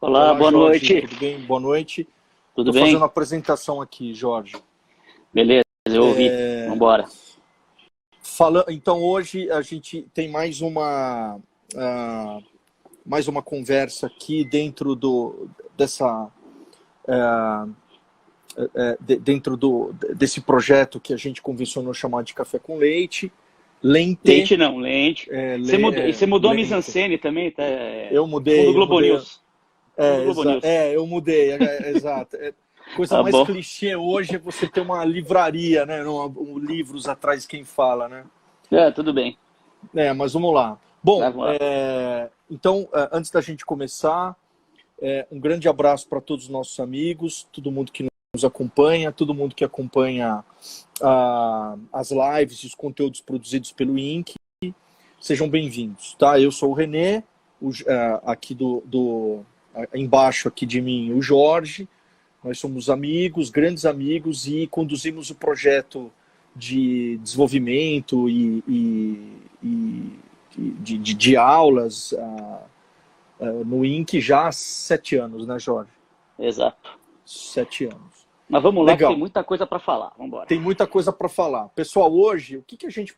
Olá, Olá, boa Jorge, noite. tudo bem? Boa noite. Tudo Estou fazendo bem? a apresentação aqui, Jorge. Beleza, eu ouvi. É, Vambora. Então, hoje a gente tem mais uma conversa aqui dentro desse projeto que a gente convencionou chamar de Café com Leite. Lente. Leite não, lente. E você mudou a Lente. mise-en-scène também, tá? Eu Fundo mudei, eu Globo mudei. News. Fundo Globo News. Eu mudei, exato. Coisa Tá mais bom. clichê hoje é você ter uma livraria, né? Livros atrás de quem fala, né? Tudo bem. Mas vamos lá. Bom, Vamos lá. então, antes da gente começar, um grande abraço para todos os nossos amigos, todo mundo que nos acompanha, todo mundo que acompanha as lives e os conteúdos produzidos pelo INC. Sejam bem-vindos, tá? Eu sou o Renê, aqui embaixo aqui de mim, o Jorge. Nós somos amigos, grandes amigos, e conduzimos o projeto de desenvolvimento de aulas no INC já há 7 anos, né, Jorge? Exato. 7 anos. Mas vamos lá, Legal. que tem muita coisa para falar. Vamos embora. Tem muita coisa para falar. Pessoal, hoje, o que a gente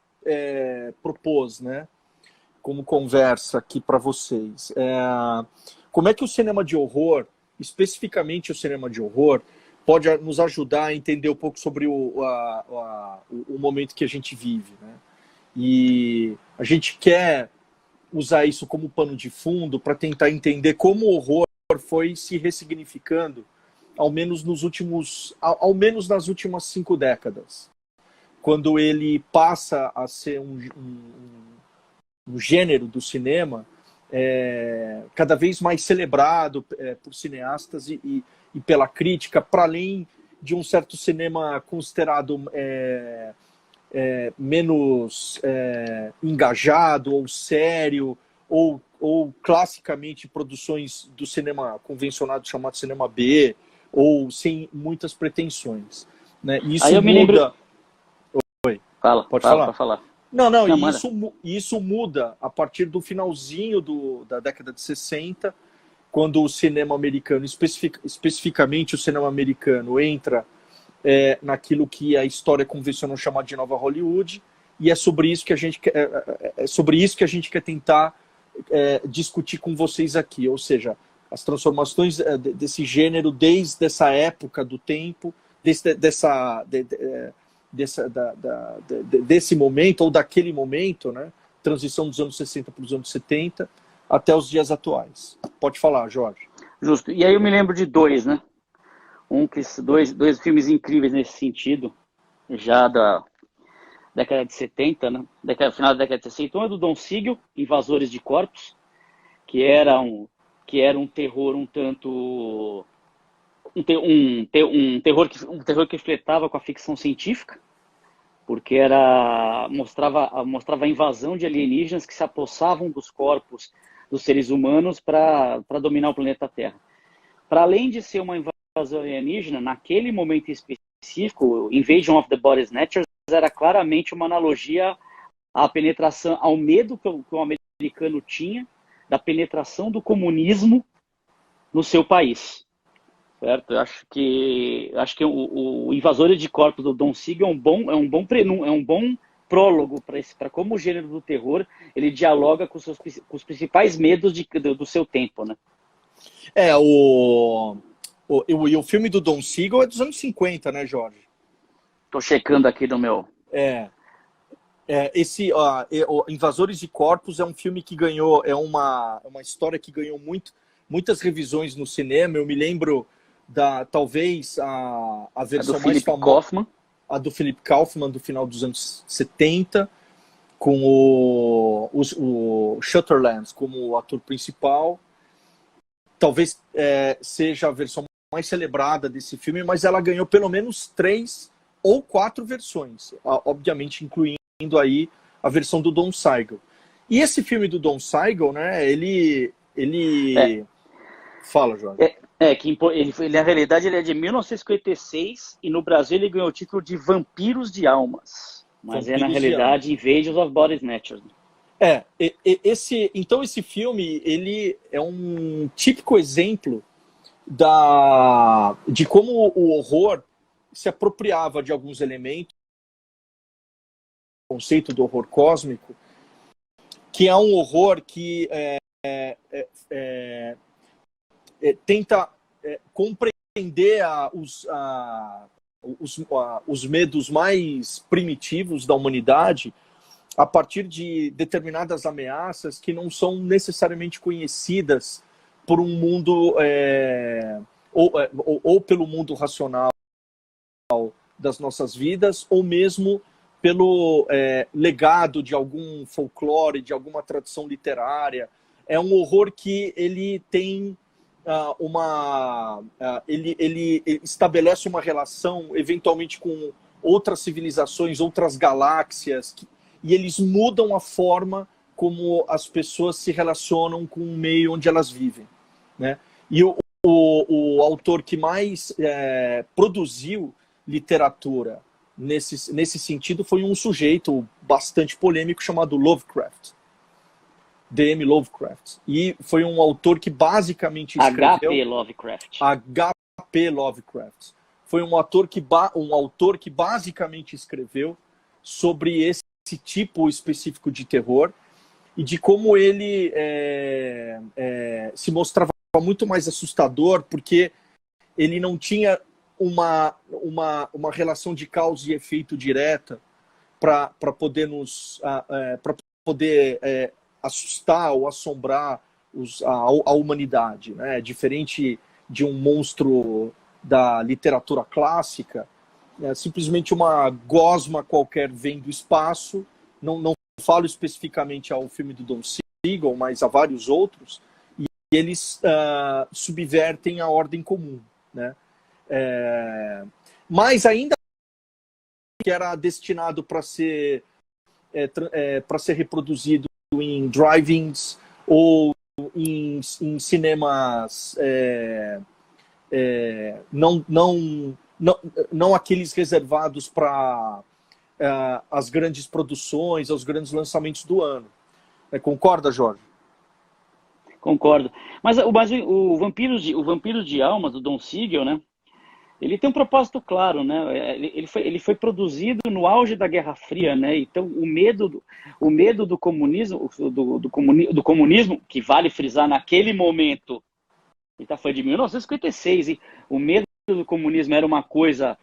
propôs, né, como conversa aqui para vocês? Como é que o cinema de horror, especificamente o cinema de horror, pode nos ajudar a entender um pouco sobre o momento que a gente vive, né? E a gente quer usar isso como pano de fundo para tentar entender como o horror foi se ressignificando, ao menos nas últimas 5 décadas, quando ele passa a ser um gênero do cinema cada vez mais celebrado por cineastas e pela crítica, para além de um certo cinema considerado menos engajado ou sério, ou classicamente produções do cinema convencionado chamado cinema B, ou sem muitas pretensões, né? Isso Aí eu me lembro... muda... Oi. Pode falar. Não, Não, isso muda a partir do finalzinho da década de 60, quando o cinema americano, especificamente o cinema americano, entra naquilo que a história convencional chama de Nova Hollywood, e é sobre isso que a gente quer tentar discutir com vocês aqui, ou seja, as transformações desse gênero desde essa época do tempo, desse momento, ou daquele momento, né? Transição dos anos 60 para os anos 70, até os dias atuais. Pode falar, Jorge. Justo. E aí eu me lembro de dois, né? Dois filmes incríveis nesse sentido, já da década de 70, né? Final da década de 60. Um é do Don Siegel, Invasores de Corpos, que era um terror um tanto... Um terror que flertava com a ficção científica, porque mostrava a invasão de alienígenas que se apossavam dos corpos dos seres humanos para dominar o planeta Terra. Para além de ser uma invasão alienígena, naquele momento específico, Invasion of the Body Snatchers era claramente uma analogia à penetração, ao medo que o americano tinha da penetração do comunismo no seu país. Certo? Eu acho que o Invasores de Corpos do Don Siegel é um bom prólogo para como o gênero do terror ele dialoga com os principais medos do seu tempo, né? O filme do Don Siegel é dos anos 50, né, Jorge? Tô checando aqui no meu... Invasores de Corpos é um filme que ganhou, uma história que ganhou muitas revisões no cinema. Eu me lembro talvez a versão mais famosa, a do Philip Kaufman, do final dos anos 70, com o Sutherland como ator principal. Talvez seja a versão mais celebrada desse filme, mas ela ganhou pelo menos 3 ou 4 versões, obviamente incluindo aí a versão do Don Siegel. E esse filme do Don Siegel, né, ele... Fala, Jorge. Que na realidade ele é de 1956 e no Brasil ele ganhou o título de Vampiros de Almas. Mas na realidade Invasion of Body Snatchers. Então esse filme, ele é um típico exemplo de como o horror se apropriava de alguns elementos, o conceito do horror cósmico, que é um horror que tenta compreender os medos mais primitivos da humanidade a partir de determinadas ameaças que não são necessariamente conhecidas por um mundo ou pelo mundo racional das nossas vidas, ou mesmo pelo legado de algum folclore, de alguma tradição literária. É um horror que ele tem ele estabelece uma relação, eventualmente, com outras civilizações, outras galáxias, e eles mudam a forma como as pessoas se relacionam com o meio onde elas vivem, né? E o autor que mais produziu literatura nesse sentido foi um sujeito bastante polêmico chamado Lovecraft. D.M. Lovecraft. E foi um autor que basicamente escreveu... H.P. Lovecraft. H.P. Lovecraft. Foi um autor que basicamente escreveu sobre esse tipo específico de terror e de como ele se mostrava muito mais assustador, porque ele não tinha uma relação de causa e efeito direta para poder assustar ou assombrar a humanidade, né? Diferente de um monstro da literatura clássica, simplesmente uma gosma qualquer vem do espaço. Não falo especificamente ao filme do Don Siegel, mas a vários outros, e eles subvertem a ordem comum, né? Mas ainda que era destinado para ser reproduzido em drive-ins ou em cinemas não aqueles reservados para as grandes produções, aos grandes lançamentos do ano. Concorda, Jorge? Concordo. Mas o Vampiros de Almas, do Don Siegel, né? Ele tem um propósito claro, né? Ele foi produzido no auge da Guerra Fria, né? Então o medo do comunismo, do comunismo, que vale frisar naquele momento, ele foi de 1956, e o medo do comunismo era uma coisa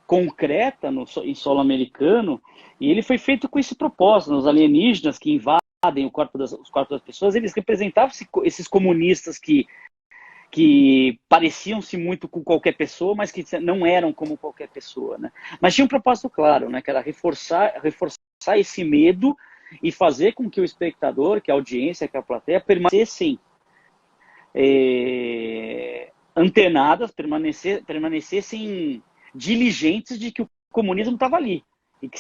concreta em solo americano, e ele foi feito com esse propósito. Os alienígenas que invadem os corpos das pessoas, eles representavam esses comunistas que pareciam-se muito com qualquer pessoa, mas que não eram como qualquer pessoa, né? Mas tinha um propósito claro, né? Que era reforçar esse medo e fazer com que o espectador, que a audiência, que a plateia permanecessem antenadas, permanecessem diligentes de que o comunismo estava ali, e que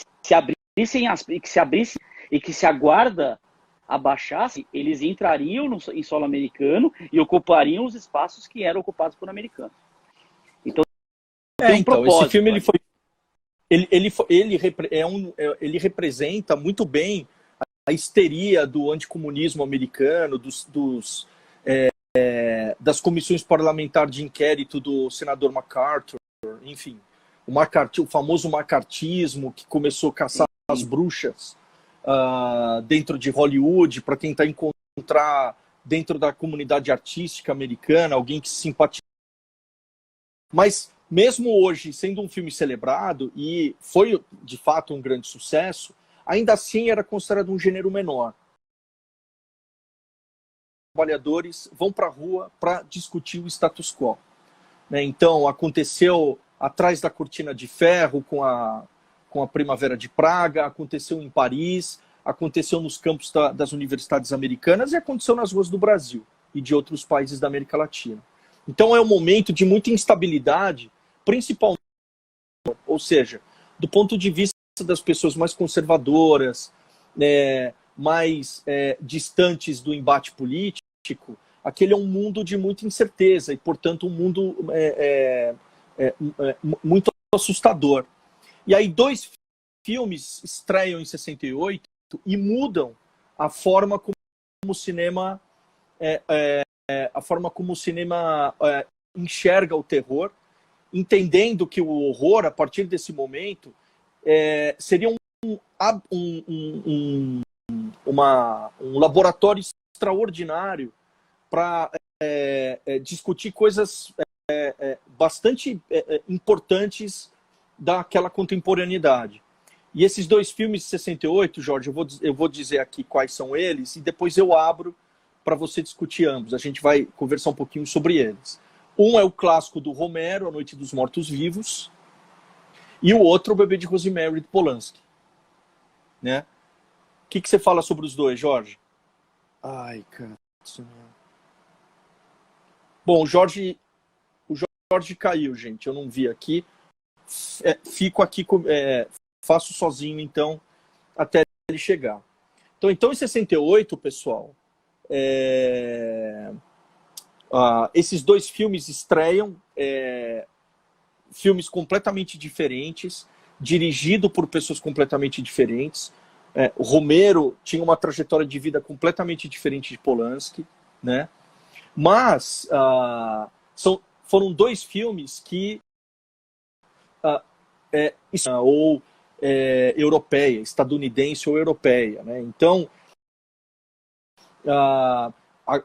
se a guarda abaixasse, eles entrariam em solo americano e ocupariam os espaços que eram ocupados por americanos. Então, esse filme ele representa muito bem a histeria do anticomunismo americano, das comissões parlamentares de inquérito do senador MacArthur, enfim, o famoso macartismo que começou a caçar as bruxas dentro de Hollywood para tentar encontrar dentro da comunidade artística americana alguém que se simpatiza. Mas mesmo hoje, sendo um filme celebrado, e foi de fato um grande sucesso, ainda assim era considerado um gênero menor. Trabalhadores vão para a rua para discutir o status quo, né? Então aconteceu atrás da cortina de ferro com a Primavera de Praga, aconteceu em Paris, aconteceu nos campos das universidades americanas e aconteceu nas ruas do Brasil e de outros países da América Latina. Então é um momento de muita instabilidade, principalmente, ou seja, do ponto de vista das pessoas mais conservadoras, mais distantes do embate político, aquele é um mundo de muita incerteza e, portanto, um mundo muito assustador. E aí 2 filmes estreiam em 68 e mudam a forma como o cinema enxerga o terror, entendendo que o horror, a partir desse momento, seria um laboratório extraordinário para discutir coisas bastante importantes daquela contemporaneidade. E esses dois filmes de 68, Jorge, eu vou dizer aqui quais são eles, e depois eu abro para você discutir ambos. A gente vai conversar um pouquinho sobre eles. Um é o clássico do Romero, A Noite dos Mortos-Vivos, e o outro, O Bebê de Rosemary, de Polanski. Né? O que você fala sobre os dois, Jorge? Ai, cara. Bom, o Jorge caiu, gente. Eu não vi aqui. Fico aqui, faço sozinho, então, até ele chegar. Então em 68, pessoal, esses dois filmes estreiam, filmes completamente diferentes, dirigido por pessoas completamente diferentes. O Romero tinha uma trajetória de vida completamente diferente de Polanski, né? Mas foram dois filmes que europeia, estadunidense ou europeia, né? Então,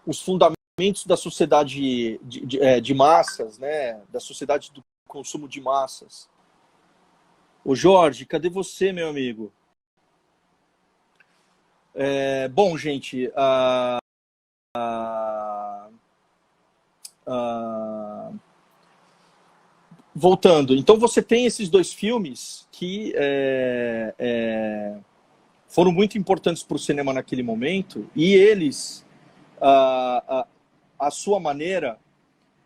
os fundamentos da sociedade de massas, né? Da sociedade do consumo de massas. Ô Jorge, cadê você, meu amigo? Bom, gente, voltando, então você tem esses dois filmes que foram muito importantes para o cinema naquele momento, e eles, à sua maneira,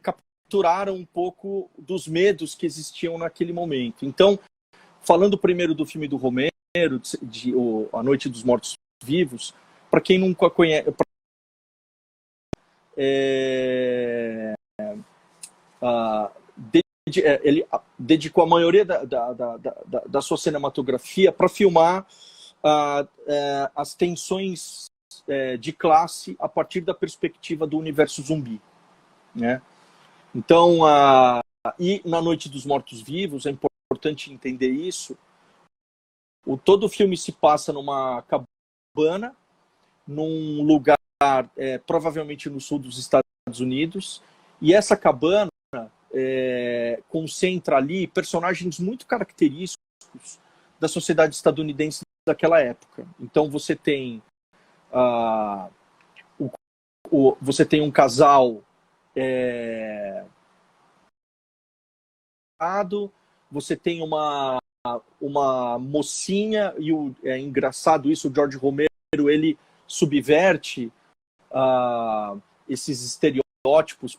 capturaram um pouco dos medos que existiam naquele momento. Então, falando primeiro do filme do Romero, de A Noite dos Mortos-Vivos, para quem nunca conhece, ele dedicou a maioria da sua cinematografia para filmar as tensões de classe a partir da perspectiva do universo zumbi, né? Então, e na Noite dos Mortos-Vivos, é importante entender isso, todo o filme se passa numa cabana, num lugar provavelmente no sul dos Estados Unidos, e essa cabana concentra ali personagens muito característicos da sociedade estadunidense daquela época. Então você tem um casal você tem uma mocinha, e é engraçado isso, o George Romero, ele subverte esses estereótipos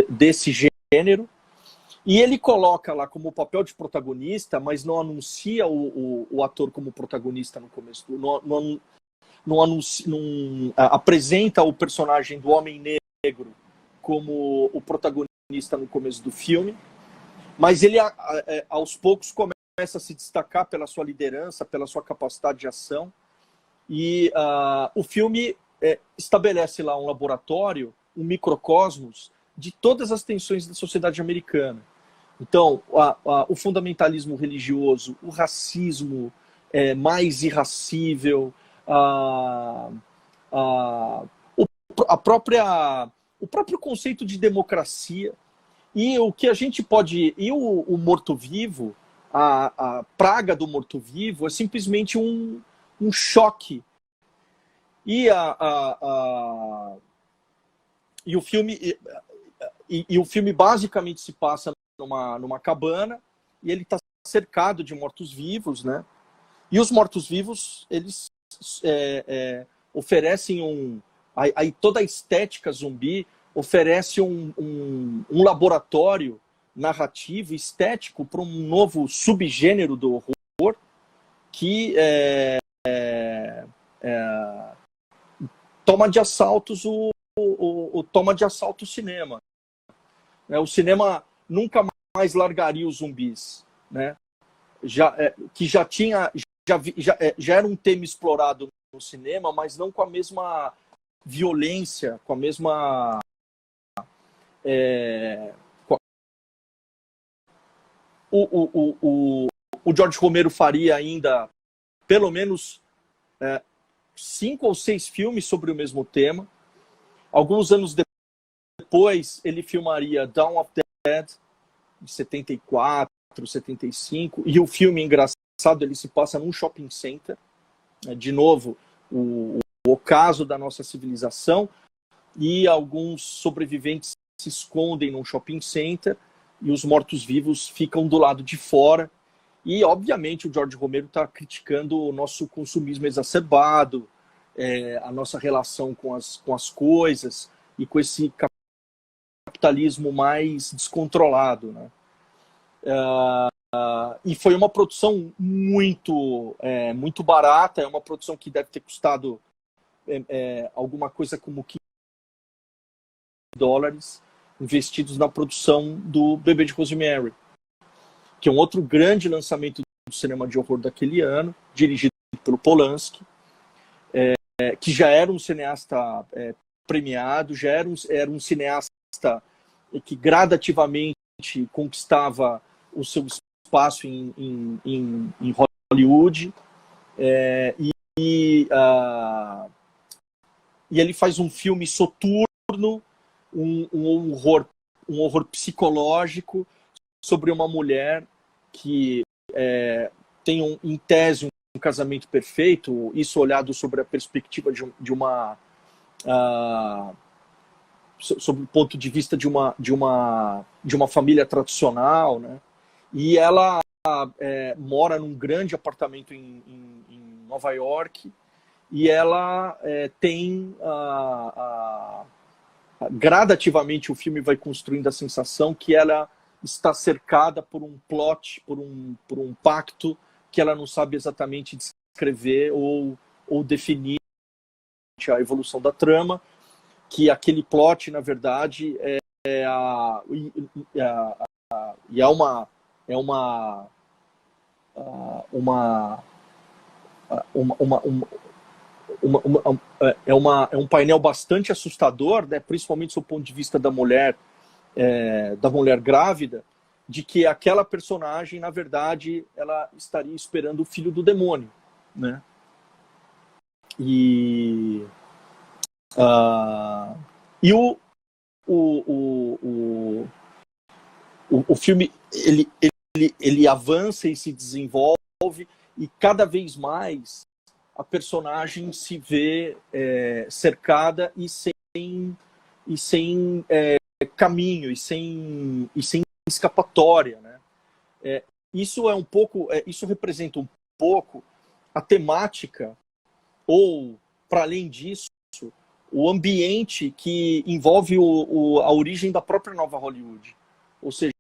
desse gênero, e ele coloca lá como papel de protagonista, mas não anuncia o ator como protagonista no começo, não apresenta o personagem do Homem Negro como o protagonista no começo do filme, mas ele aos poucos começa a se destacar pela sua liderança, pela sua capacidade de ação, e o filme estabelece lá um laboratório, um microcosmos de todas as tensões da sociedade americana. Então, o fundamentalismo religioso, o racismo mais irracível, o próprio conceito de democracia, e o que a gente pode... E o morto-vivo, a praga do morto-vivo é simplesmente um choque. E o filme basicamente se passa numa cabana, e ele está cercado de mortos-vivos, né? E os mortos-vivos, eles oferecem aí toda a estética zumbi oferece um laboratório narrativo, estético, para um novo subgênero do horror que toma de assaltos toma de assalto o cinema. O cinema nunca mais largaria os zumbis, né? Que já tinha já era um tema explorado no cinema, mas não com a mesma violência, com a mesma... O George Romero faria ainda pelo menos 5 ou 6 filmes sobre o mesmo tema. Alguns anos depois, ele filmaria Dawn of the Dead, em 74, 75, e o filme, engraçado, ele se passa num shopping center. De novo, o ocaso da nossa civilização, e alguns sobreviventes se escondem num shopping center e os mortos-vivos ficam do lado de fora. E, obviamente, o George Romero está criticando o nosso consumismo exacerbado, a nossa relação com as coisas e com esse capitalismo mais descontrolado, né? E foi uma produção muito barata, é uma produção que deve ter custado alguma coisa como $15 investidos na produção do Bebê de Rosemary, que é um outro grande lançamento do cinema de horror daquele ano, dirigido pelo Polanski, que já era um cineasta premiado, já era um cineasta que gradativamente conquistava o seu espaço em Hollywood, e ele faz um filme soturno, um horror psicológico sobre uma mulher que tem em tese um casamento perfeito, isso olhado sobre a perspectiva sob o ponto de vista de uma família tradicional, né? E ela mora num grande apartamento em Nova York, e ela tem gradativamente o filme vai construindo a sensação que ela está cercada por um plot, por um pacto que ela não sabe exatamente descrever ou definir a evolução da trama, que aquele plot, na verdade, é um painel bastante assustador, né, principalmente do ponto de vista da mulher grávida, de que aquela personagem, na verdade, ela estaria esperando o filho do demônio, né? E o filme ele avança e se desenvolve, e cada vez mais a personagem se vê cercada e sem caminho, e sem escapatória, né? Isso isso representa um pouco a temática, ou, para além disso, o ambiente que envolve a origem da própria Nova Hollywood. Ou seja,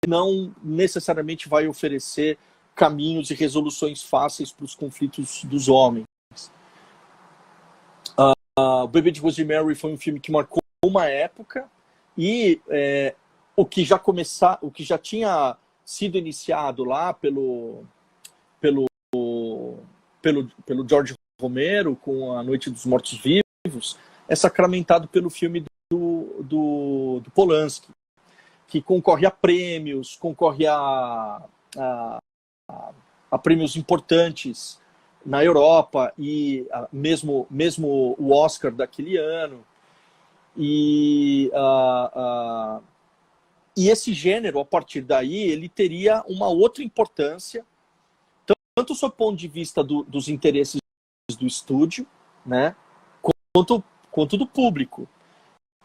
não necessariamente vai oferecer caminhos e resoluções fáceis para os conflitos dos homens. O Bebê de Rosemary foi um filme que marcou uma época, e o que já tinha sido iniciado lá pelo George Romero com A Noite dos Mortos-Vivos é sacramentado pelo filme do Polanski, que concorre a prêmios, concorre a prêmios importantes na Europa, e mesmo o Oscar daquele ano. E esse gênero, a partir daí, ele teria uma outra importância, tanto sob o ponto de vista dos interesses do estúdio, né, quanto do público.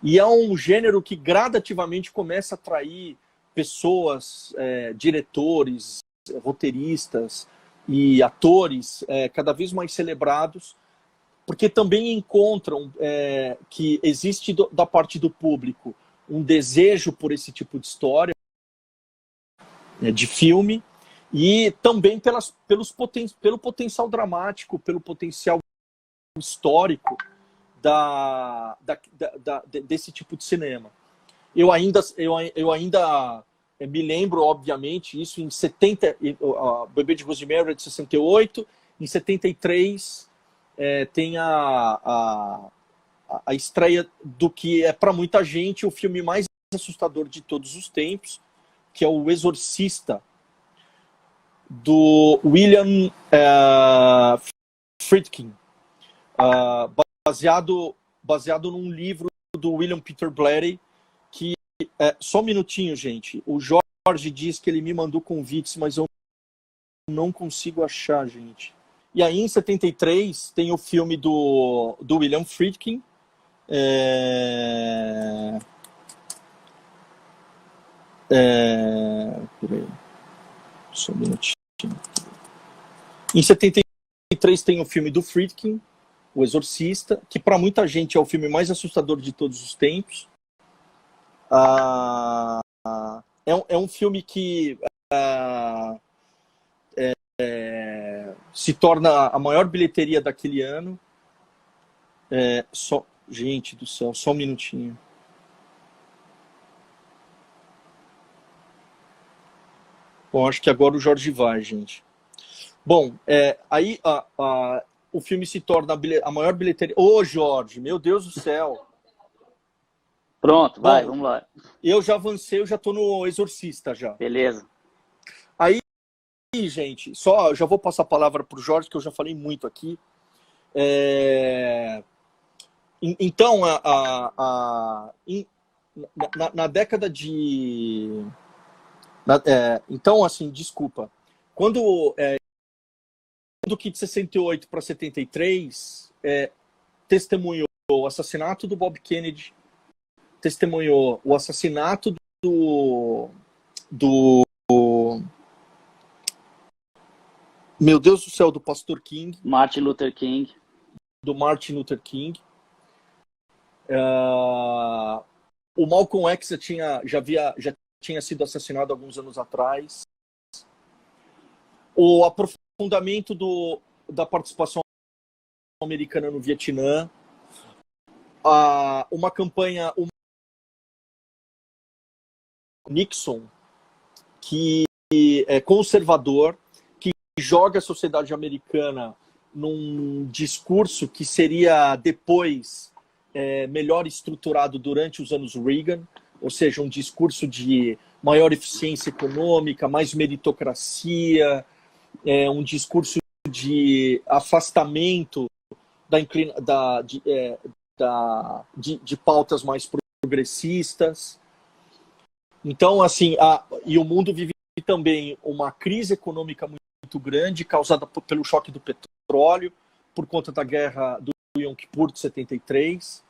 E é um gênero que gradativamente começa a atrair pessoas, diretores, roteiristas e atores cada vez mais celebrados, porque também encontram que existe da parte do público um desejo por esse tipo de história, de filme, e também pelo potencial dramático, pelo potencial histórico desse tipo de cinema. Eu ainda me lembro, obviamente, isso em 70, o Bebê de Rosemary é de 68, em 73 tem a estreia do que é para muita gente o filme mais assustador de todos os tempos, que é O Exorcista, do William Friedkin, baseado num livro do William Peter Blatty, que só um minutinho, gente. O Jorge diz que ele me mandou convites, mas eu não consigo achar, gente. E aí, em 73, tem o filme do William Friedkin. Peraí. Só um minutinho. Em 73 tem o filme do Friedkin, O Exorcista, que para muita gente é o filme mais assustador de todos os tempos. É um filme que se torna a maior bilheteria daquele ano. Gente do céu, só um minutinho. Bom, acho que agora o Jorge vai, gente. Bom, aí o filme se torna a maior bilheteria. Ô, Jorge, meu Deus do céu. Pronto, vai, vamos lá. Eu já avancei, eu já tô no Exorcista já. Beleza. Aí, gente, eu já vou passar a palavra pro Jorge, que eu já falei muito aqui. Então, na década de... então, assim, desculpa. Quando que de 68 para 73 testemunhou o assassinato do Bob Kennedy, testemunhou o assassinato do meu Deus do céu, do Pastor King, Martin Luther King. do Martin Luther King. O Malcolm X já tinha sido assassinado alguns anos atrás. O aprofundamento da participação americana no Vietnã. Uma campanha Nixon, que é conservador, que joga a sociedade americana num discurso que seria depois melhor estruturado durante os anos Reagan, ou seja, um discurso de maior eficiência econômica, mais meritocracia, um discurso de afastamento de pautas mais progressistas. Então, assim, e o mundo vive também uma crise econômica muito grande, causada pelo choque do petróleo, por conta da guerra do Yom Kippur de 73,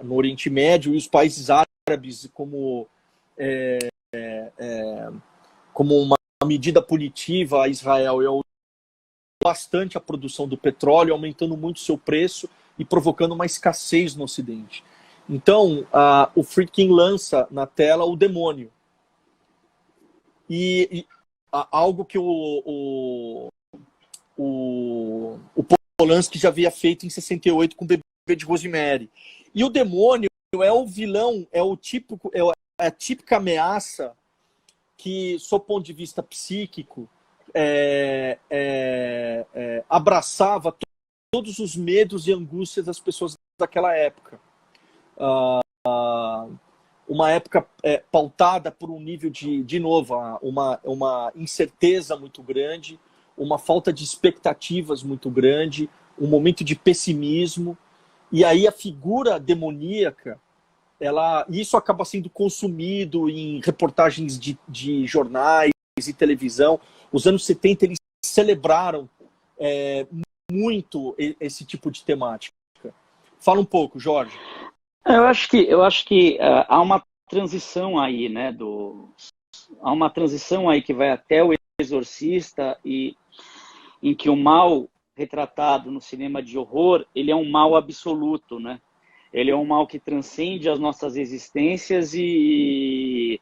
no Oriente Médio, e os países árabes como uma medida punitiva a Israel bastante a produção do petróleo, aumentando muito seu preço e provocando uma escassez no Ocidente. Então, o Friedkin lança na tela o demônio. E algo que o Polanski já havia feito em 68 com o Bebê de Rosemary. E o demônio é o vilão, é a típica ameaça que, sob o ponto de vista psíquico, abraçava todos os medos e angústias das pessoas daquela época. Uma época pautada por um nível de novo, uma incerteza muito grande, uma falta de expectativas muito grande, um momento de pessimismo. E aí a figura demoníaca, isso acaba sendo consumido em reportagens de jornais e televisão. Os anos 70 eles celebraram muito esse tipo de temática. Fala um pouco, Jorge. Eu acho que há uma transição aí, né? Há uma transição aí que vai até o Exorcista, e em que o mal retratado no cinema de horror, ele é um mal absoluto, né? Ele é um mal que transcende as nossas existências e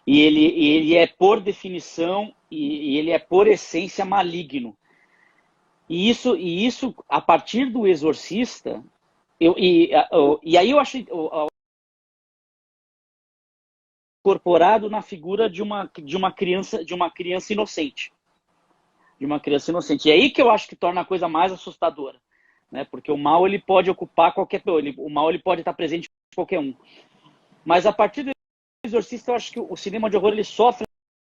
ele é, por definição, e ele é, por essência, maligno. E isso a partir do Exorcista, e aí eu acho incorporado na figura de uma criança inocente. De uma criança inocente. E é aí que eu acho que torna a coisa mais assustadora. Né? Porque o mal ele pode ocupar qualquer... O mal ele pode estar presente em qualquer um. Mas a partir do Exorcista, eu acho que o cinema de horror ele sofre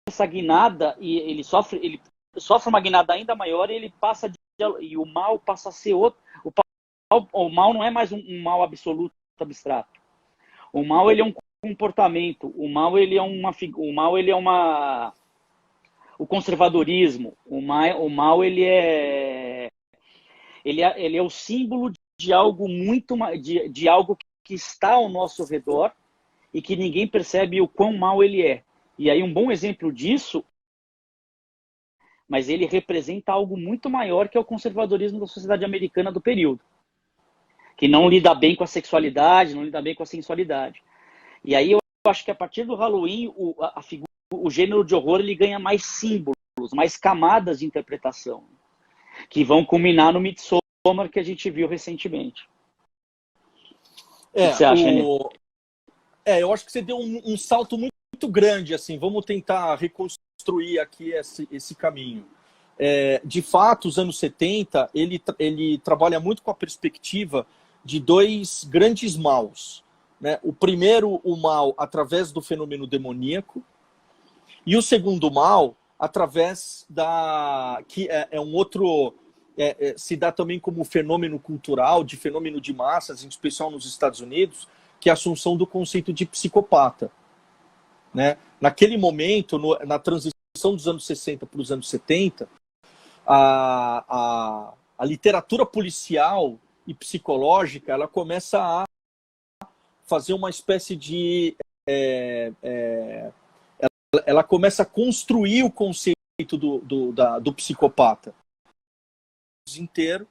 essa guinada, e ele sofre uma guinada ainda maior, e ele passa e o mal passa a ser outro. O mal não é mais um mal absoluto, abstrato. O mal ele é um comportamento. O mal ele é o conservadorismo. O mal ele é o símbolo de algo de algo que está ao nosso redor e que ninguém percebe o quão mal ele é. E aí um bom exemplo disso, mas ele representa algo muito maior, que é o conservadorismo da sociedade americana do período, que não lida bem com a sexualidade, não lida bem com a sensualidade. E aí eu acho que a partir do Halloween, o gênero de horror ele ganha mais símbolos, mais camadas de interpretação, que vão culminar no Midsommar, que a gente viu recentemente. O que você acha, Renê? Eu acho que você deu um salto muito grande, assim. Vamos tentar reconstruir aqui esse caminho. De fato, os anos 70, ele trabalha muito com a perspectiva de dois grandes maus. Né? O primeiro, o mal através do fenômeno demoníaco, e o segundo mal através que é um outro... se dá também como fenômeno cultural, de fenômeno de massas, em especial nos Estados Unidos, que é a assunção do conceito de psicopata. Né? Naquele momento, na transição dos anos 60 para os anos 70, a literatura policial e psicológica ela começa a fazer uma espécie de... ela começa a construir o conceito do psicopata inteiro,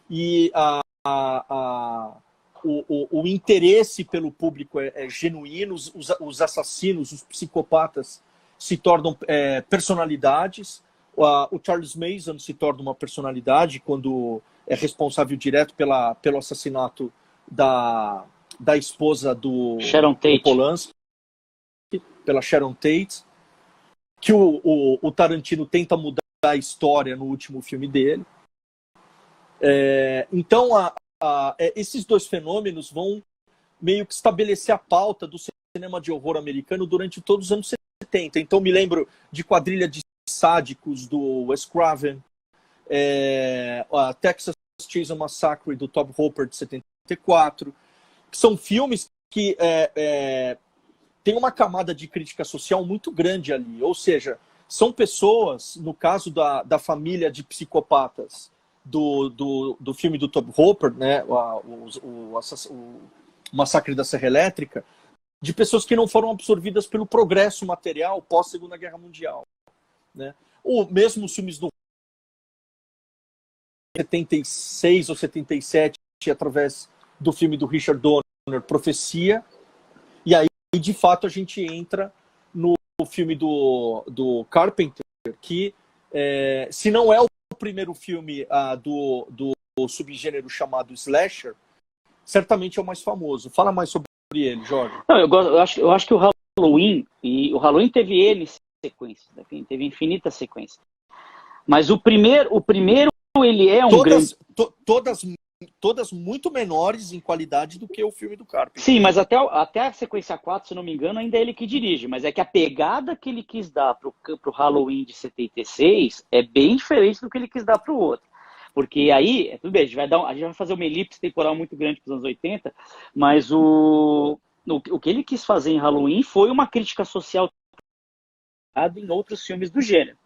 e o interesse pelo público é genuíno, os assassinos, os psicopatas se tornam personalidades. O Charles Manson se torna uma personalidade quando é responsável direto pelo assassinato da esposa do Polanski, pela Sharon Tate, que o Tarantino tenta mudar a história no último filme dele. Então, esses dois fenômenos vão meio que estabelecer a pauta do cinema de horror americano durante todos os anos 70. Então, me lembro de Quadrilha de Sádicos, do Wes Craven, a Texas Chainsaw Massacre, do Tobe Hooper, de 74, que são filmes que têm uma camada de crítica social muito grande ali. Ou seja, são pessoas, no caso da família de psicopatas, do filme do Tobe Hooper, né, o Massacre da Serra Elétrica, de pessoas que não foram absorvidas pelo progresso material pós-Segunda Guerra Mundial. Né? Ou mesmo os filmes do 76 ou 77, através do filme do Richard Donner, Profecia, e aí, de fato, a gente entra no filme do Carpenter, que, se não é o primeiro filme do subgênero chamado slasher, certamente é o mais famoso. Fala mais sobre ele, Jorge. Não, eu acho que o Halloween teve N sequências, né? Teve infinitas sequências. Mas o primeiro ele é um grande... Todas muito menores em qualidade do que o filme do Carpenter. Sim, mas até a sequência 4, se não me engano, ainda é ele que dirige. Mas é que a pegada que ele quis dar pro Halloween de 76 é bem diferente do que ele quis dar pro outro. Porque aí, tudo bem, a gente vai fazer uma elipse temporal muito grande para os anos 80, mas o que ele quis fazer em Halloween foi uma crítica social em outros filmes do gênero.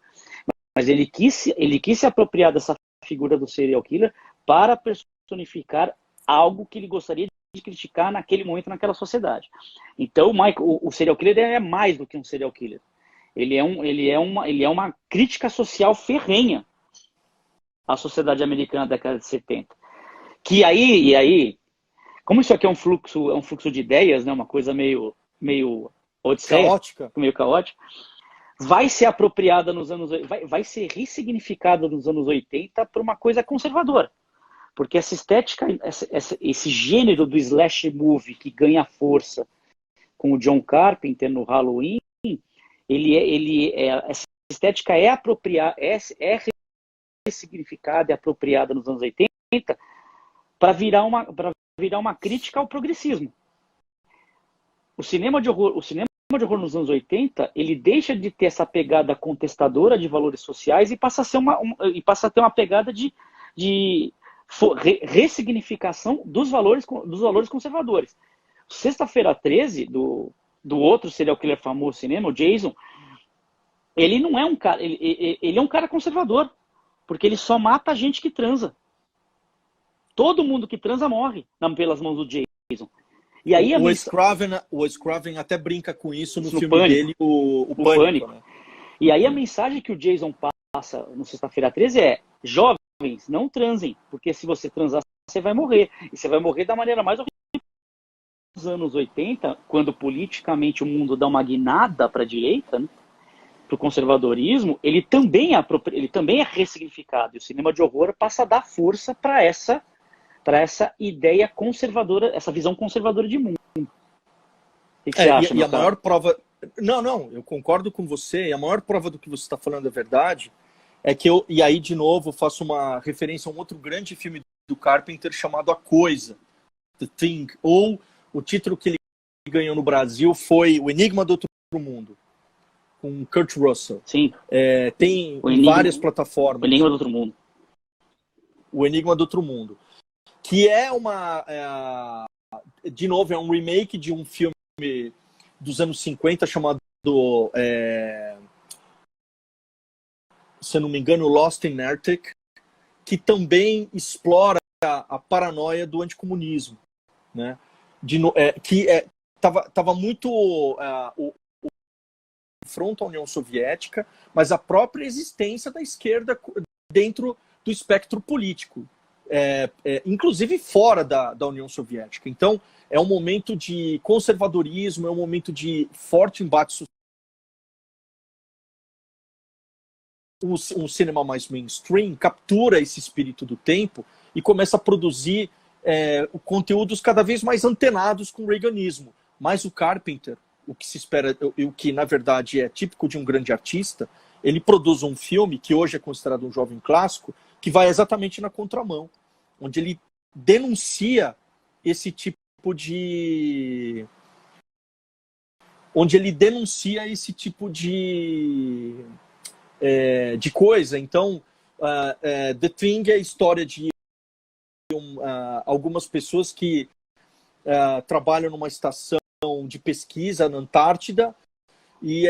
Mas ele quis se apropriar dessa figura do serial killer para personificar algo que ele gostaria de criticar naquele momento, naquela sociedade. Então, o serial killer é mais do que um serial killer. Ele é uma crítica social ferrenha à sociedade americana da década de 70. Que aí, como isso aqui é um fluxo de ideias, né, uma coisa meio odisseia, caótica, meio caótica, vai ser apropriada vai ser ressignificada nos anos 80 por uma coisa conservadora. Porque essa estética, esse gênero do slash movie que ganha força com o John Carpenter no Halloween, essa estética é apropriada, é ressignificada e apropriada nos anos 80 para virar uma crítica ao progressismo. O cinema de horror nos anos 80, ele deixa de ter essa pegada contestadora de valores sociais e passa a ter uma pegada de ressignificação dos valores conservadores. Sexta-feira 13, do outro serial killer famoso do cinema, o Jason, ele não é um cara, ele é um cara conservador, porque ele só mata a gente que transa. Todo mundo que transa morre pelas mãos do Jason. E aí o Scraven até brinca com isso no filme Pânico. dele, o Pânico. Né? E aí a mensagem que o Jason passa no Sexta-feira 13 é: jovens, não transem, porque se você transar, você vai morrer. E você vai morrer da maneira mais horrível. Nos anos 80, quando politicamente o mundo dá uma guinada para a direita, né, para o conservadorismo, ele também é ressignificado. E o cinema de horror passa a dar força para essa ideia conservadora, essa visão conservadora de mundo. O que você acha, e a maior prova... Não, eu concordo com você. E a maior prova do que você está falando é verdade. É que e aí, de novo, faço uma referência a um outro grande filme do Carpenter chamado A Coisa, The Thing. Ou o título que ele ganhou no Brasil foi O Enigma do Outro Mundo, com Kurt Russell. Sim. Tem em várias plataformas. O Enigma do Outro Mundo. O Enigma do Outro Mundo. Que é de novo, é um remake de um filme dos anos 50 chamado, se eu não me engano, Lost in Arctic, que também explora a paranoia do anticomunismo, né? Tava muito o confronto à União Soviética, mas a própria existência da esquerda dentro do espectro político. Inclusive fora da União Soviética. Então, é um momento de conservadorismo, é um momento de forte embate social. Um cinema mais mainstream captura esse espírito do tempo e começa a produzir conteúdos cada vez mais antenados com o reaganismo. Mas o Carpenter, o que se espera, o que na verdade é típico de um grande artista, ele produz um filme que hoje é considerado um jovem clássico, que vai exatamente na contramão, onde ele denuncia esse tipo de coisa. Então, The Thing é a história de algumas pessoas que trabalham numa estação de pesquisa na Antártida e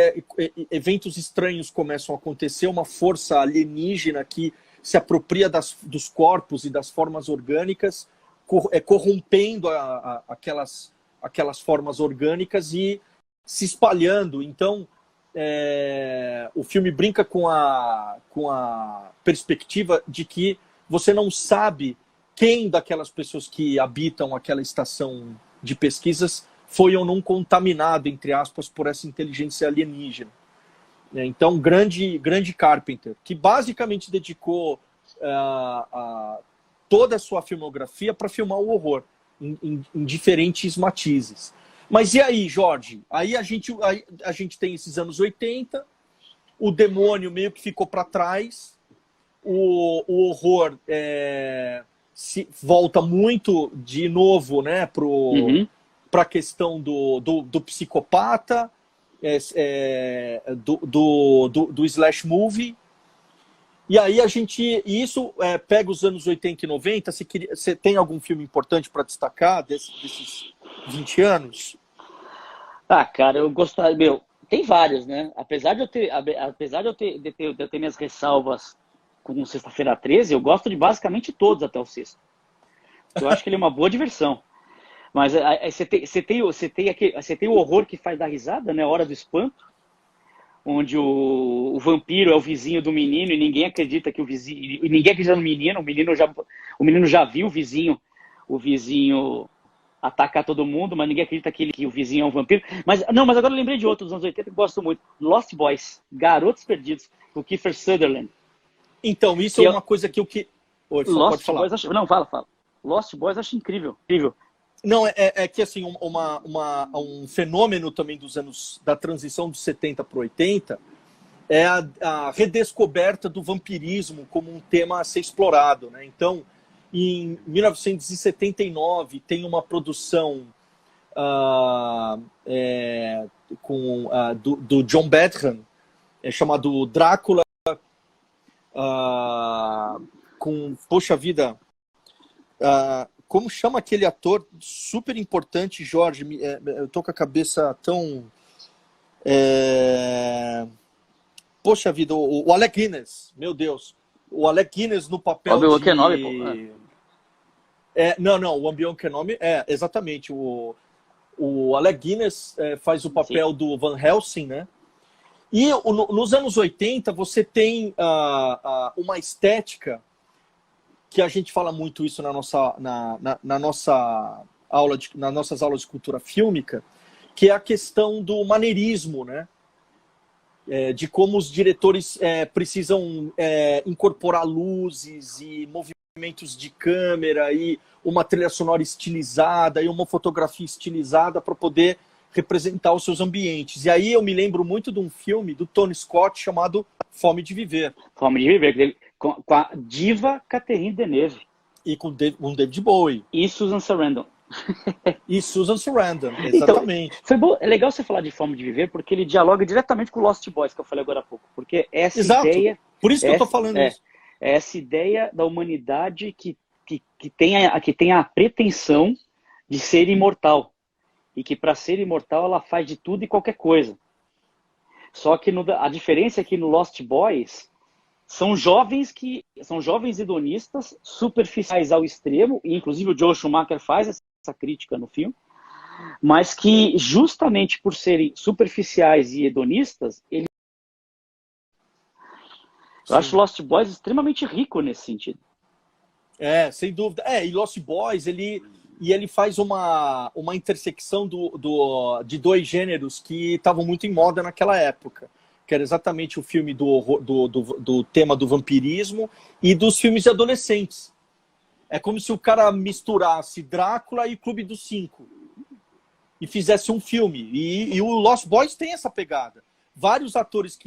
eventos estranhos começam a acontecer, uma força alienígena que se apropria dos corpos e das formas orgânicas, corrompendo aquelas formas orgânicas e se espalhando. Então, o filme brinca com a perspectiva de que você não sabe quem daquelas pessoas que habitam aquela estação de pesquisas foi ou não contaminado, entre aspas, por essa inteligência alienígena. Então, grande Carpenter, que basicamente dedicou toda a sua filmografia para filmar o horror, em diferentes matizes. Mas e aí, Jorge? Aí a gente tem esses anos 80, o demônio meio que ficou para trás, o horror se volta muito de novo, né, para a questão do psicopata, do slash movie. E aí isso pega os anos 80 e 90. Você tem algum filme importante para destacar desses 20 anos? Cara, eu gostaria, tem vários, né? Apesar de eu ter minhas ressalvas com Sexta-feira 13, eu gosto de basicamente todos até o sexto. Eu acho que ele é uma boa diversão. Mas você tem o horror que faz dar risada, né? Hora do Espanto, onde o vampiro é o vizinho do menino e ninguém acredita que ninguém acredita no menino. O menino já viu o vizinho atacar todo mundo, mas ninguém acredita que o vizinho é um vampiro. Mas agora eu lembrei de outro dos anos 80 que eu gosto muito. Lost Boys, Garotos Perdidos, o Kiefer Sutherland. Então, isso é uma coisa que eu... Oi, Lost pode falar. Boys, fala. Lost Boys eu acho incrível. Não, é que assim, um fenômeno também dos anos, da transição dos 70 para 80, é a redescoberta do vampirismo como um tema a ser explorado, né? Então, em 1979, tem uma produção do John Badham, chamado Drácula, poxa vida, como chama aquele ator super importante, Jorge? Eu tô com a cabeça tão... Poxa vida, o Alec Guinness, meu Deus. O Alec Guinness no papel Obi-Wan de... Kenobi, pô. Não, o Obi-Wan Kenobi, exatamente. O Alec Guinness faz o papel do Van Helsing, né? E nos anos 80 você tem uma estética que a gente fala muito isso nas nossas aulas de cultura fílmica, que é a questão do maneirismo, né? De como os diretores precisam incorporar luzes e movimentos de câmera e uma trilha sonora estilizada e uma fotografia estilizada para poder representar os seus ambientes. E aí eu me lembro muito de um filme do Tony Scott chamado Fome de Viver. Fome de Viver, com a diva Catherine Deneuve. E com David Bowie. E Susan Sarandon. E Susan Sarandon, exatamente. Então, é legal você falar de Fome de Viver, porque ele dialoga diretamente com Lost Boys, que eu falei agora há pouco. Porque essa ideia... Por isso que eu estou falando isso. É essa ideia da humanidade que tem a pretensão de ser imortal. E que para ser imortal ela faz de tudo e qualquer coisa. Só que a diferença é que no Lost Boys são jovens hedonistas, superficiais ao extremo, e inclusive o Joel Schumacher faz essa crítica no filme, mas que justamente por serem superficiais e hedonistas, eu acho Lost Boys extremamente rico nesse sentido. Sem dúvida. E Lost Boys, ele faz uma intersecção de dois gêneros que estavam muito em moda naquela época, que era exatamente o filme do tema do vampirismo e dos filmes de adolescentes. É como se o cara misturasse Drácula e Clube dos Cinco e fizesse um filme. E o Lost Boys tem essa pegada. Vários atores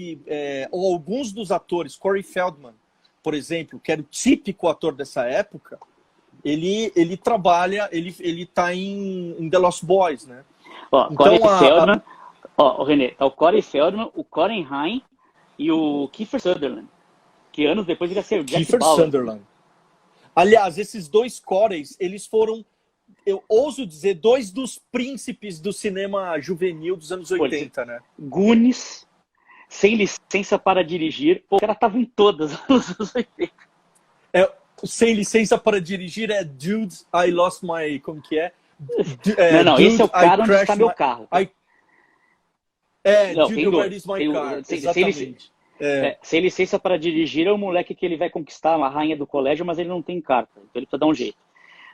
ou alguns dos atores, Corey Feldman, por exemplo, que era o típico ator dessa época, ele trabalha, ele tá em The Lost Boys, né? Então, Corey Feldman, o René, tá o Corey Feldman, o Corin Hine e o Kiefer Sutherland, que anos depois ele ia ser o Jack Bauer. Sutherland. Aliás, esses dois Coreys, eles foram, eu ouso dizer, dois dos príncipes do cinema juvenil dos anos 80, né? Goonies, Sem Licença para Dirigir, o cara tava em todas nos anos 80. Sem Licença para Dirigir é Dude, I Lost My... Como que é? Não, Dude, esse é o cara onde está meu carro. Dude, Where Is My Car? Exatamente. Sem Licença para Dirigir é o moleque que ele vai conquistar a rainha do colégio, mas ele não tem carta, então ele precisa dar um jeito.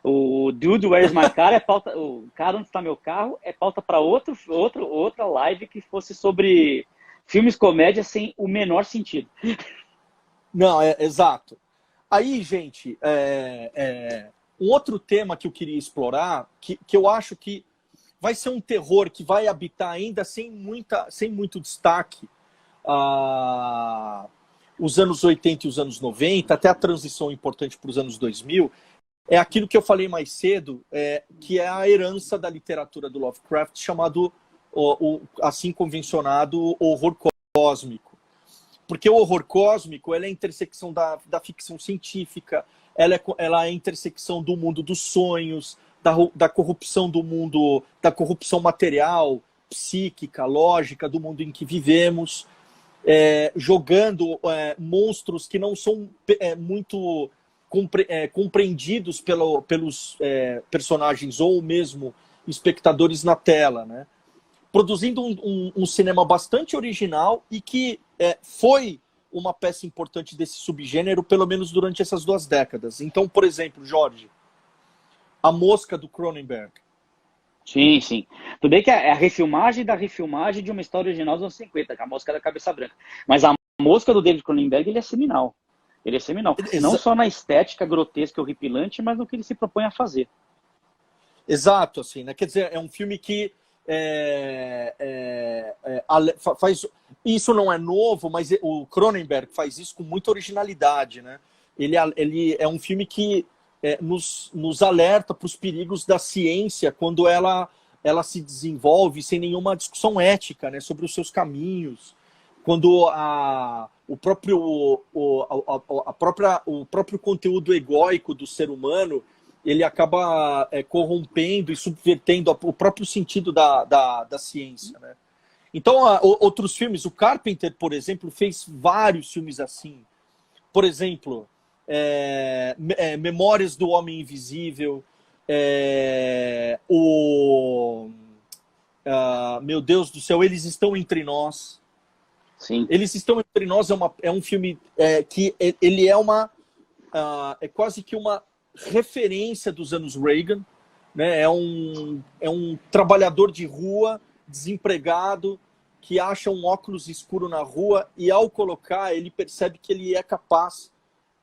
O Dude, Where Is My Car é pauta... O cara onde está meu carro é pauta para outra live que fosse sobre filmes comédia sem o menor sentido. Não, exato. Aí, gente, um outro tema que eu queria explorar, que eu acho que vai ser um terror que vai habitar ainda sem muito destaque os anos 80 e os anos 90, até a transição importante para os anos 2000, é aquilo que eu falei mais cedo, que é a herança da literatura do Lovecraft, chamado, assim convencionado, horror cósmico. Porque o horror cósmico é a intersecção da ficção científica, ela é a intersecção do mundo dos sonhos, da corrupção do mundo, da corrupção material, psíquica, lógica, do mundo em que vivemos, jogando monstros que não são muito compreendidos pelos personagens ou mesmo espectadores na tela, né? Produzindo um cinema bastante original e que foi uma peça importante desse subgênero, pelo menos durante essas 2 décadas. Então, por exemplo, Jorge, A Mosca, do Cronenberg. Sim, sim. Tudo bem que é a refilmagem da refilmagem de uma história original dos anos 50, que é A Mosca da Cabeça Branca. Mas A Mosca, do David Cronenberg, ele é seminal. Ele é seminal. Não só na estética grotesca e horripilante, mas no que ele se propõe a fazer. Exato, assim, né? Quer dizer, é um filme que faz... Isso não é novo, mas o Cronenberg faz isso com muita originalidade, né? Ele é um filme que nos alerta para os perigos da ciência quando ela se desenvolve sem nenhuma discussão ética, né, sobre os seus caminhos, quando o próprio conteúdo egóico do ser humano ele acaba corrompendo e subvertendo o próprio sentido da ciência, né? Então, outros filmes, o Carpenter, por exemplo, fez vários filmes assim. Por exemplo, Memórias do Homem Invisível, meu Deus do céu, Eles Estão Entre Nós. Sim. Eles Estão Entre Nós é um filme que ele é quase que uma referência dos anos Reagan, né? É um trabalhador de rua, desempregado, que acha um óculos escuro na rua e, ao colocar, ele percebe que ele é capaz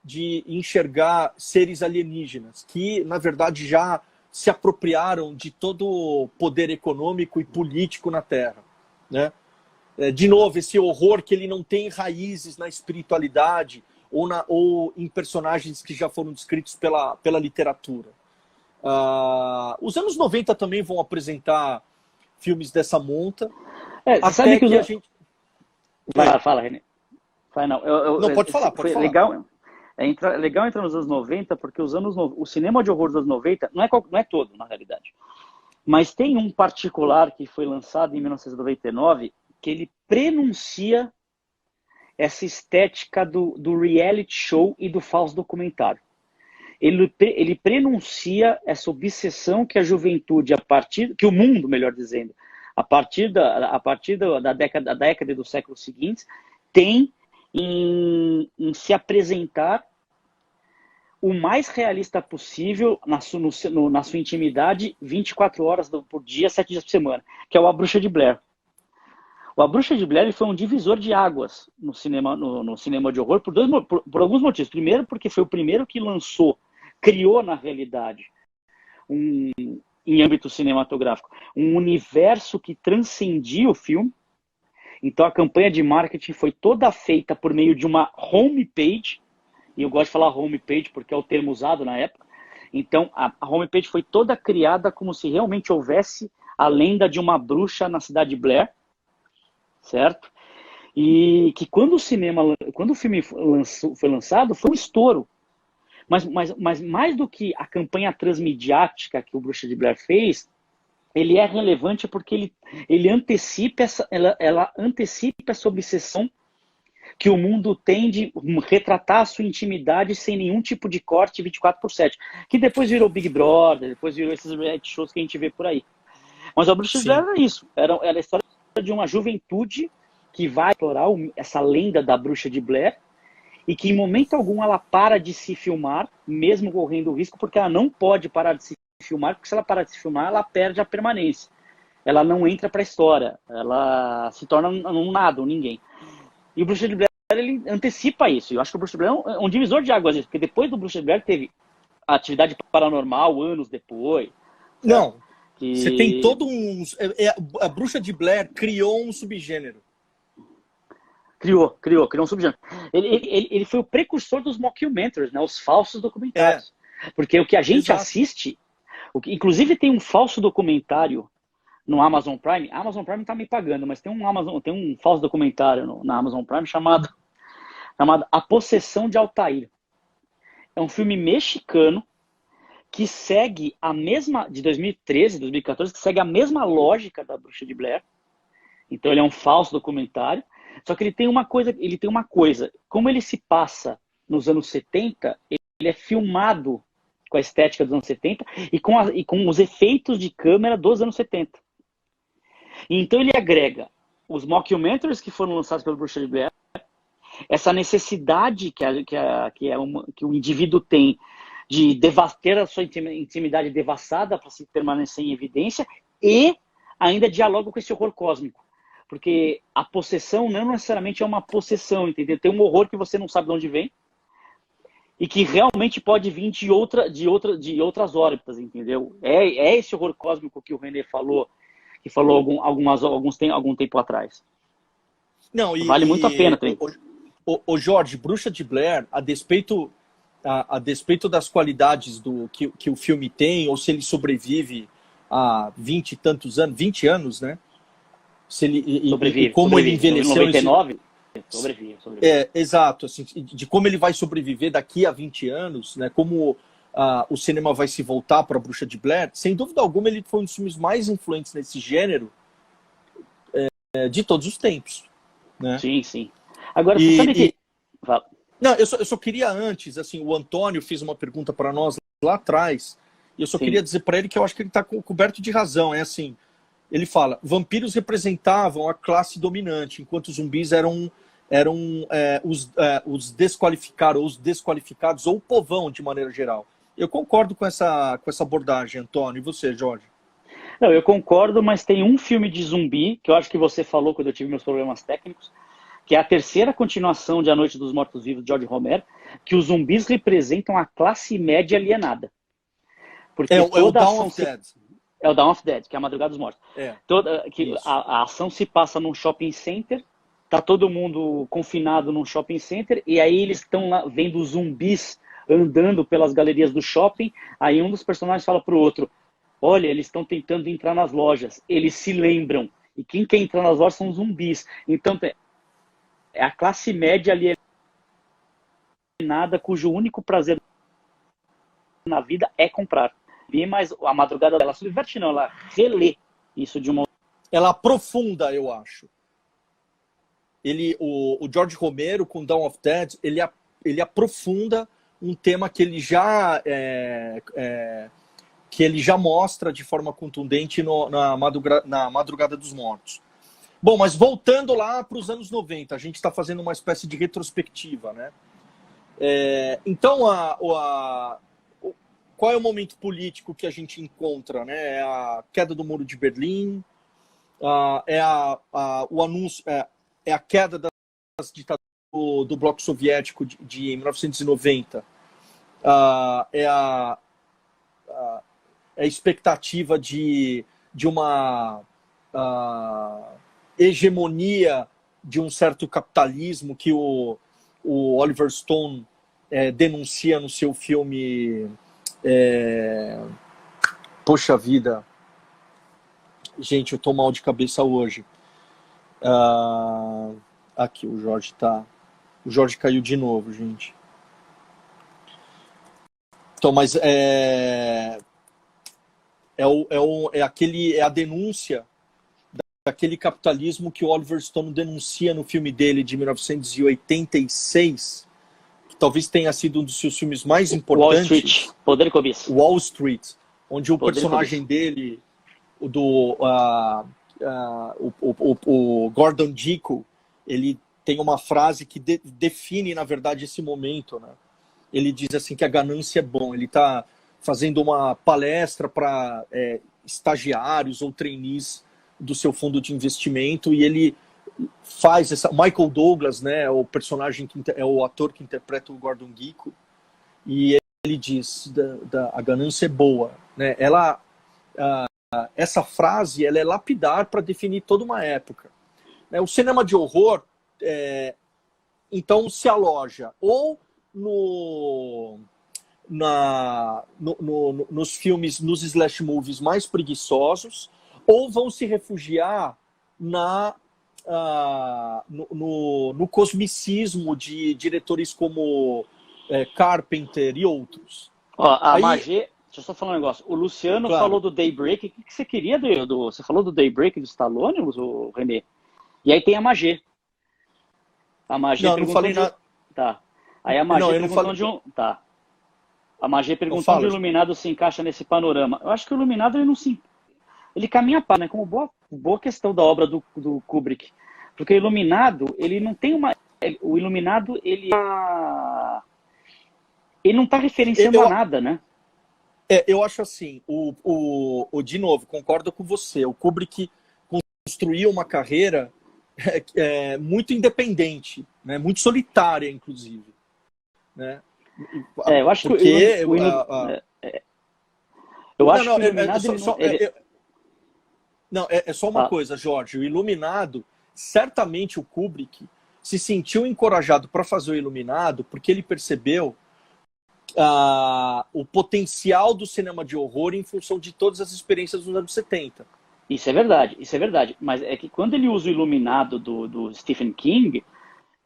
de enxergar seres alienígenas, que, na verdade, já se apropriaram de todo o poder econômico e político na Terra, né? De novo, esse horror que ele não tem raízes na espiritualidade ou em personagens que já foram descritos pela literatura. Os anos 90 também vão apresentar filmes dessa monta. Você sabe que a gente... Fala, René. Não, não, pode falar, pode falar. Legal, legal entrar nos anos 90, porque o cinema de horror dos anos 90 não é todo, na realidade. Mas tem um particular que foi lançado em 1999, que ele prenuncia essa estética do reality show e do falso documentário. Ele prenuncia essa obsessão que a juventude, que o mundo, melhor dizendo, a partir da década do século seguinte, tem em se apresentar o mais realista possível na sua intimidade, 24 horas por dia, 7 dias por semana, que é o A Bruxa de Blair. A Bruxa de Blair foi um divisor de águas no cinema de horror por alguns motivos. Primeiro, porque foi o primeiro que criou na realidade, em âmbito cinematográfico, um universo que transcendia o filme. Então a campanha de marketing foi toda feita por meio de uma homepage, e eu gosto de falar homepage porque é o termo usado na época. Então a homepage foi toda criada como se realmente houvesse a lenda de uma bruxa na cidade de Blair, certo? E que quando o filme foi lançado, foi um estouro. Mas mais do que a campanha transmediática que o Bruxa de Blair fez, ele é relevante porque ele antecipa ela antecipa essa obsessão que o mundo tem de retratar a sua intimidade sem nenhum tipo de corte 24/7, que depois virou Big Brother, depois virou esses reality shows que a gente vê por aí. Mas a Bruxa de Blair era isso, era a história de uma juventude que vai explorar essa lenda da Bruxa de Blair e que em momento algum ela para de se filmar, mesmo correndo o risco, porque ela não pode parar de se filmar, porque se ela parar de se filmar, ela perde a permanência. Ela não entra para a história, ela se torna um nada, um ninguém. E o Bruxa de Blair, ele antecipa isso. Eu acho que o Bruxa de Blair é um divisor de águas, porque depois do Bruxa de Blair teve a Atividade Paranormal, anos depois. Não, você tem todo um... A Bruxa de Blair criou um subgênero. Criou um subgênero. Ele foi o precursor dos mockumentaries, né? Os falsos documentários. Porque o que a gente assiste... Inclusive tem um falso documentário no Amazon Prime. A Amazon Prime está me pagando, mas tem um falso documentário na Amazon Prime chamado A Possessão de Altair. É um filme mexicano que segue a mesma... de 2013, 2014, que segue a mesma lógica da Bruxa de Blair. Então ele é um falso documentário. Só que ele tem uma coisa, como ele se passa nos anos 70, ele é filmado com a estética dos anos 70 e com os efeitos de câmera dos anos 70. E então ele agrega os mockumentaries que foram lançados pelo Bruxa de Blair, essa necessidade que o indivíduo tem de ter a sua intimidade devastada para se permanecer em evidência, e ainda dialoga com esse horror cósmico. Porque a possessão não necessariamente é uma possessão, entendeu? Tem um horror que você não sabe de onde vem e que realmente pode vir de outras órbitas, entendeu? É esse horror cósmico que o René falou, que falou algum tempo atrás. Não, Vale muito a pena também. O Jorge, Bruxa de Blair, a despeito das qualidades que o filme tem, ou se ele sobrevive a 20 e tantos anos, 20 anos, né? Se ele, sobrevive, e como sobrevive. ele envelheceu... Em 99, sobrevive. Exato. Assim, de como ele vai sobreviver daqui a 20 anos, né? Como o cinema vai se voltar para a Bruxa de Blair. Sem dúvida alguma, ele foi um dos filmes mais influentes nesse gênero de todos os tempos. Né? Sim, sim. Agora, você sabe que... Não, eu só queria antes, assim, o Antônio fez uma pergunta para nós lá atrás, e eu só queria dizer para ele que eu acho que ele está coberto de razão. É assim, ele fala, vampiros representavam a classe dominante, enquanto os zumbis eram os desqualificados, ou os desqualificados, ou o povão, de maneira geral. Eu concordo com essa abordagem, Antônio. E você, Jorge? Não, eu concordo, mas tem um filme de zumbi, que eu acho que você falou quando eu tive meus problemas técnicos, que é a terceira continuação de A Noite dos Mortos-Vivos, de George Romero, que os zumbis representam a classe média alienada. Porque o Dawn of Dead. É o Dawn of Dead, que é a Madrugada dos Mortos. A ação se passa num shopping center, tá todo mundo confinado num shopping center, e aí eles estão lá vendo zumbis andando pelas galerias do shopping, aí um dos personagens fala pro outro, olha, eles estão tentando entrar nas lojas, eles se lembram, e quem quer entrar nas lojas são zumbis. Então, é a classe média alienada cujo único prazer na vida é comprar. Mas a Madrugada dela subverte não, ela relê isso de uma... Ela aprofunda, eu acho. O George Romero, com Dawn of Dead, ele aprofunda um tema que ele já mostra de forma contundente na Madrugada dos Mortos. Bom, mas voltando lá para os anos 90, a gente está fazendo uma espécie de retrospectiva, né? Então, qual é o momento político que a gente encontra, né? É a queda do Muro de Berlim, o anúncio, é a queda das ditaduras do Bloco Soviético de 1990, é a expectativa de uma hegemonia de um certo capitalismo que o Oliver Stone denuncia no seu filme Poxa vida, gente, eu tô mal de cabeça hoje. Aqui, o Jorge caiu de novo, gente. Então, mas é a denúncia daquele capitalismo que o Oliver Stone denuncia no filme dele de 1986, que talvez tenha sido um dos seus filmes mais importantes. Wall Street, Poder e Cobiça. Wall Street, onde o Poder personagem dele, o Gordon Gekko, ele tem uma frase que define, na verdade, esse momento, né? Ele diz assim que a ganância é bom. Ele está fazendo uma palestra para estagiários ou trainees do seu fundo de investimento, e ele faz Michael Douglas, né, o personagem é o ator que interpreta o Gordon Gekko, e ele diz a ganância é boa, né? Essa frase ela é lapidar para definir toda uma época, né? O cinema de horror então se aloja ou nos filmes, nos slash movies mais preguiçosos, ou vão se refugiar no cosmicismo de diretores como Carpenter e outros. Magé, deixa eu só falar um negócio. O Luciano falou do Daybreak. O que você queria você falou do Daybreak do Stallone, o René? E aí tem a Magé. A Magé não falei nada. Tá. Aí a Magé perguntou onde Tá. A Magé perguntou onde o Iluminado se encaixa nesse panorama. Eu acho que o Iluminado ele caminha para, né, como boa questão da obra do Kubrick. Porque o Iluminado, ele não tem uma... O Iluminado, ele não está referenciando a nada, né? Eu acho assim, de novo, concordo com você, o Kubrick construiu uma carreira muito independente, né, muito solitária, inclusive. Né? Eu acho porque, que eu acho que o Iluminado... é só uma coisa, Jorge. O Iluminado, certamente o Kubrick se sentiu encorajado para fazer o Iluminado porque ele percebeu o potencial do cinema de horror em função de todas as experiências dos anos 70. Isso é verdade. Mas é que quando ele usa o Iluminado do Stephen King,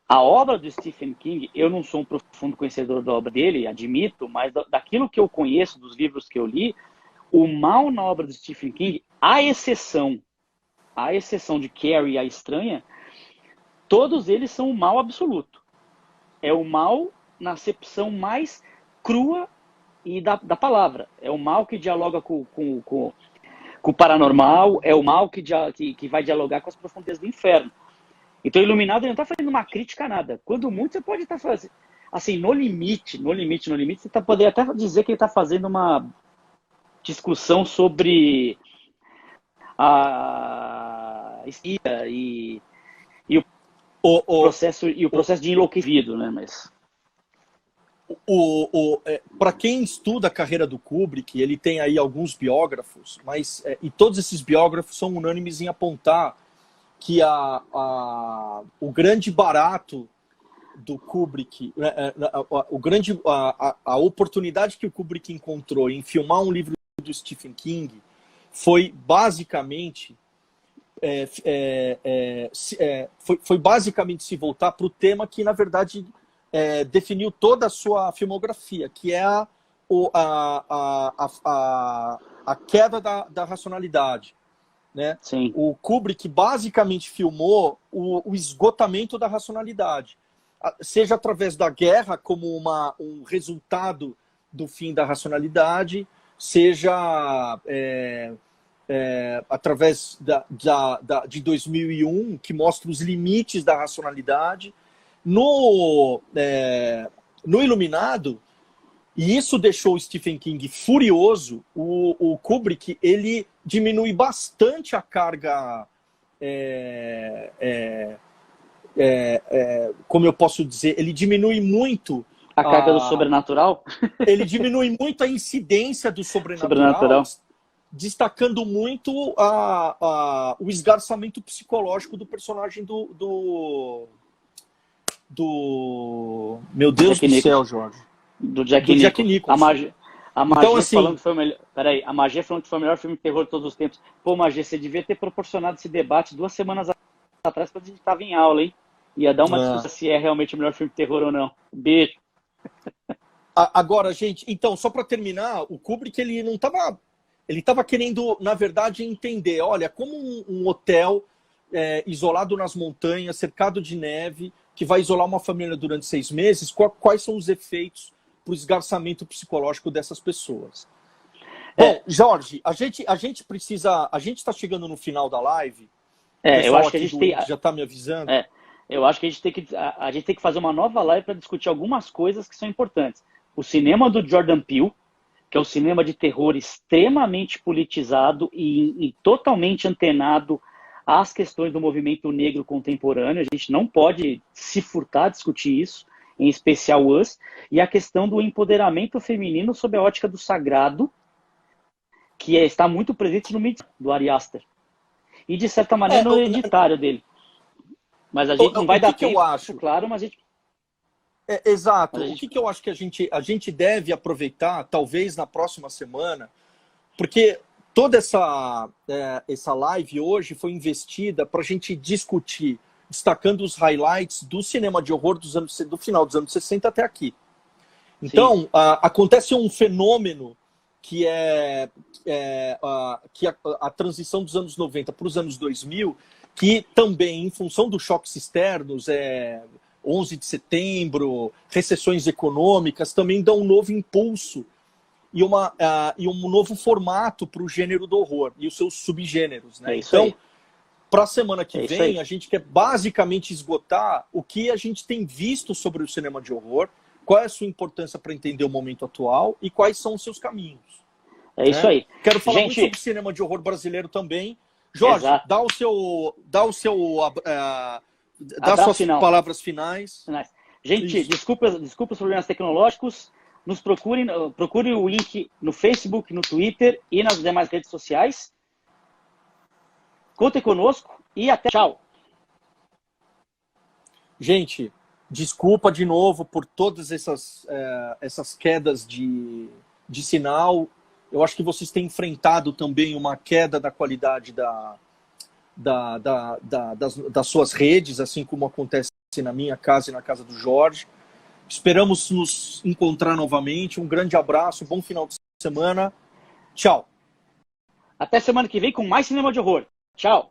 a obra do Stephen King, eu não sou um profundo conhecedor da obra dele, admito, mas daquilo que eu conheço, dos livros que eu li, o mal na obra do Stephen King, à exceção de Carrie, a Estranha, todos eles são o mal absoluto. É o mal na acepção mais crua e da palavra. É o mal que dialoga com o paranormal, é o mal que vai dialogar com as profundezas do inferno. Então, o Iluminado não está fazendo uma crítica a nada. Quando muito, você pode estar fazendo... Assim, no limite, você poderia até dizer que ele está fazendo uma discussão sobre a esquia e o processo de enlouquecido, né? Mas... Para quem estuda a carreira do Kubrick, ele tem aí alguns biógrafos, mas e todos esses biógrafos são unânimes em apontar que o grande barato do Kubrick, a oportunidade que o Kubrick encontrou em filmar um livro do Stephen King foi basicamente foi basicamente se voltar para o tema que, na verdade, definiu toda a sua filmografia, que é a queda da racionalidade. Né? Sim. O Kubrick basicamente filmou o esgotamento da racionalidade, seja através da guerra como um resultado do fim da racionalidade, seja através de 2001, que mostra os limites da racionalidade. No Iluminado, e isso deixou o Stephen King furioso, o Kubrick ele diminui bastante a carga, como eu posso dizer, ele diminui muito a carga do sobrenatural. Ele diminui muito a incidência do sobrenatural. Destacando muito o esgarçamento psicológico do personagem do meu Deus do céu, Jorge. Do Jack Nicholson. A Magia então, assim, falando que foi o melhor. Peraí, a Magia falando que foi o melhor filme de terror de todos os tempos. Pô, Magia, você devia ter proporcionado esse debate 2 semanas atrás quando a gente estava em aula, hein? Ia dar uma discussão se é realmente o melhor filme de terror ou não. Beijo. Agora, gente, então, só para terminar, o Kubrick ele não estava. Ele estava querendo, na verdade, entender, olha, como um hotel isolado nas montanhas, cercado de neve, que vai isolar uma família durante 6 meses, quais são os efeitos para o esgarçamento psicológico dessas pessoas. Bom, Jorge, a gente precisa... A gente está chegando no final da live. Eu acho que a gente já está me avisando. Eu acho que a gente tem que fazer uma nova live para discutir algumas coisas que são importantes. O cinema do Jordan Peele, que é um cinema de terror extremamente politizado e totalmente antenado às questões do movimento negro contemporâneo. A gente não pode se furtar a discutir isso, em especial Us, e a questão do empoderamento feminino sob a ótica do sagrado, que está muito presente no mito do Ari Aster. E, de certa maneira, no hereditário dele. Mas a gente não vai dar tempo, eu acho, claro, mas a gente... Exato. O que eu acho que a gente deve aproveitar, talvez na próxima semana, porque toda essa live hoje foi investida para a gente discutir, destacando os highlights do cinema de horror do final dos anos 60 até aqui. Então, acontece um fenômeno que é a transição dos anos 90 para os anos 2000, que também, em função dos choques externos, 11 de setembro, recessões econômicas, também dão um novo impulso e um novo formato para o gênero do horror e os seus subgêneros. Né? Então, para a semana que vem, a gente quer basicamente esgotar o que a gente tem visto sobre o cinema de horror, qual é a sua importância para entender o momento atual e quais são os seus caminhos. É isso aí. Quero falar muito sobre cinema de horror brasileiro também. Jorge, dá suas palavras finais. Gente, desculpa os problemas tecnológicos. Nos procure o link no Facebook, no Twitter e nas demais redes sociais. Contem conosco e até tchau. Gente, desculpa de novo por todas essas quedas de sinal. Eu acho que vocês têm enfrentado também uma queda da qualidade das suas redes, assim como acontece na minha casa e na casa do Jorge. Esperamos nos encontrar novamente. Um grande abraço, bom final de semana. Tchau. Até semana que vem com mais Cinema de Horror. Tchau.